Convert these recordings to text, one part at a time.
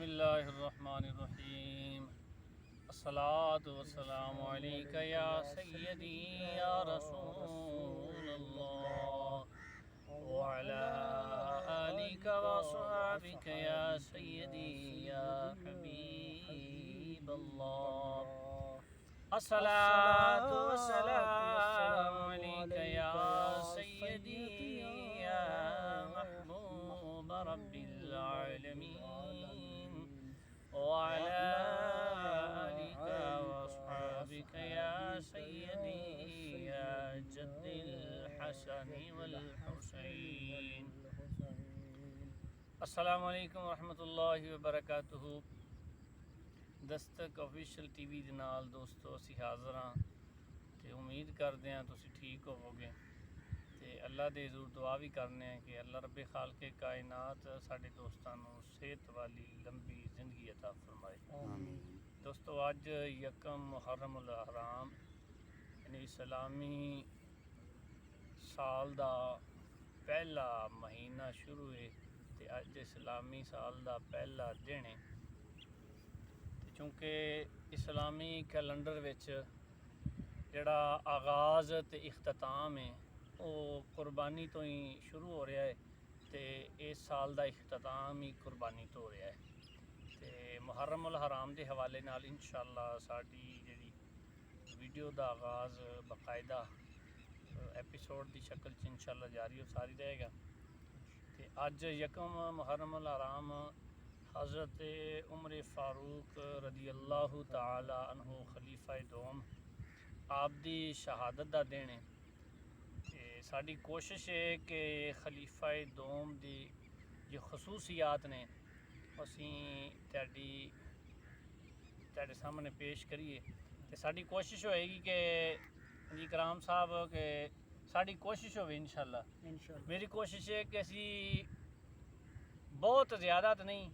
बिस्मिल्लाहिर्रहमानिर्रहीम। अस्सलातु वस्सलामु अलैका या सय्यदी या रसूलल्लाह व अला आलिका व अस्हाबिका या सय्यदी या हबीबल्लाह। अस्सलातु वस्सलामु अलैका या सय्यदी या महबूब रब्बिल आलमीन वअला आलिका वअस्हाबिका या सय्यदी या जद्दिल हसनी वल हुसैन। अस्सलामु अलैकुम रहमतुल्लाहि व बरकातुहू। दस्तक ऑफिशियल टीवी ਦੇ ਨਾਲ ਦੋਸਤੋ ਅਸੀਂ ਹਾਜ਼ਰ ਹਾਂ ਤੇ ਉਮੀਦ ਕਰਦੇ ਹਾਂ ਤੁਸੀਂ ਠੀਕ ਹੋਵੋਗੇ ਤੇ ਅੱਲਾ ਦੇ ਜ਼ਰੂਰ ਦੁਆ ਵੀ ਕਰਨੇ ਆ ਕਿ ਅੱਲਾ ਰੱਬੇ ਖਾਲਕੇ ਕਾਇਨਾਤ ਸਾਡੇ ਦੋਸਤਾਂ ਨੂੰ ਸਿਹਤ ਵਾਲੀ ਲੰਬੀ ਜ਼ਿੰਦਗੀ عطا ਫਰਮਾਏ। ਆਮੀਨ। ਦੋਸਤੋ ਅੱਜ ਯਕਮ ਮੁਹਰਮ ਉਲ ਹਰਾਮ ਯਾਨੀ ਇਸਲਾਮੀ ਸਾਲ ਦਾ ਪਹਿਲਾ ਮਹੀਨਾ ਸ਼ੁਰੂ ਹੈ ਤੇ ਅੱਜ ਇਸਲਾਮੀ ਸਾਲ ਦਾ ਪਹਿਲਾ ਦਿਨ ਹੈ। क्योंकि इस्लामी कैलेंडर विच जिहड़ा आगाज़ ते इख्तिताम है वो कुर्बानी तो ही शुरू हो रहा है तो इस साल का इख्तिताम ही कुर्बानी तो हो रहा है। तो मुहर्रम उल हराम के हवाले नाल इंशाअल्लाह साडी जिहड़ी वीडियो का आगाज़ बाकायदा एपीसोड की शक्ल च इंशाअल्लाह जारी सारी रहेगा। तो अज यकम मुहर्रम उल हराम हज़रत उमर फारूक रदी अल्लाह ताला अन्हु खलीफा दोम आप दी शहादत का दिन है। ते साडी कोशिश है कि खलीफा दोम दी जो खसूसियात ने असी तुहाडे सामने पेश करिए। ते साडी कोशिश होएगी कि जी कराम साहब के साडी कोशिश होवे इंशाअल्लाह मेरी कोशिश है कि असी बहुत ज़्यादा तो नहीं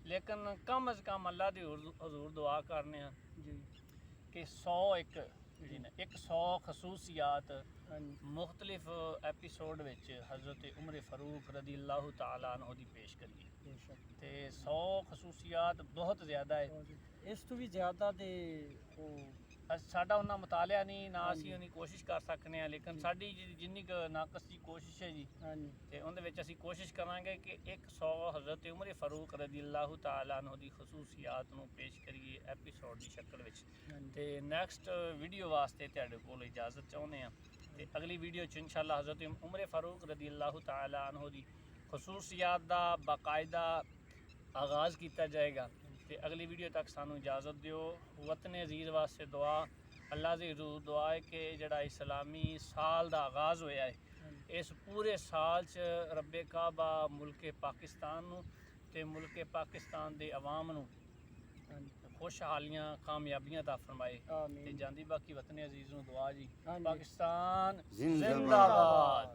लेकिन कम अज़ कम अल्लाह की हजूर दुआ करने कि 100 खसूसियात मुख्तलिफ एपीसोड विच हज़रत उमर फारूक रदी अल्लाह ताला अन्हु दी पेश करिए। ते 100 खसूसियात बहुत ज़्यादा है, इस तो भी ज़्यादा दे साडा उन्ना मुतालिया नहीं ना असी उन्नी कोशिश कर सकने हैं, लेकिन साडी जिन्नी नाकस की कोशिश है जी ते उहदे विच असी कोशिश करांगे कि 100 हज़रत उमर फारूक रदी अल्लाह ताला अन्हु दी खसूसियात नूं पेश करिए एपीसोड की शक्ल विच। ते नैक्सट वीडियो वास्ते तुहाडे कोल इजाज़त चाहुंदे हां ते अगली वीडियो च इंशाअल्लाह हज़रत उमर फारूक रदी अल्लाह ताला अन्हु दी खसूसियात दा बाकायदा आगाज़ किया जाएगा। तो अगली वीडियो तक सानू इजाज़त दियो। वतन अजीज़ वास्ते दुआ अल्लाह से जरूर दुआ है कि जड़ा इस्लामी साल का आगाज़ होया है इस पूरे साल च रब्बे काबा मुल्क पाकिस्तान नू ते मुल्क पाकिस्तान दे अवाम नू खुशहालियाँ कामयाबियाँ दा फरमाए। ते जांदी बाकी वतन अजीज़ नू दुआ जी। पाकिस्तान जिंदाबाद।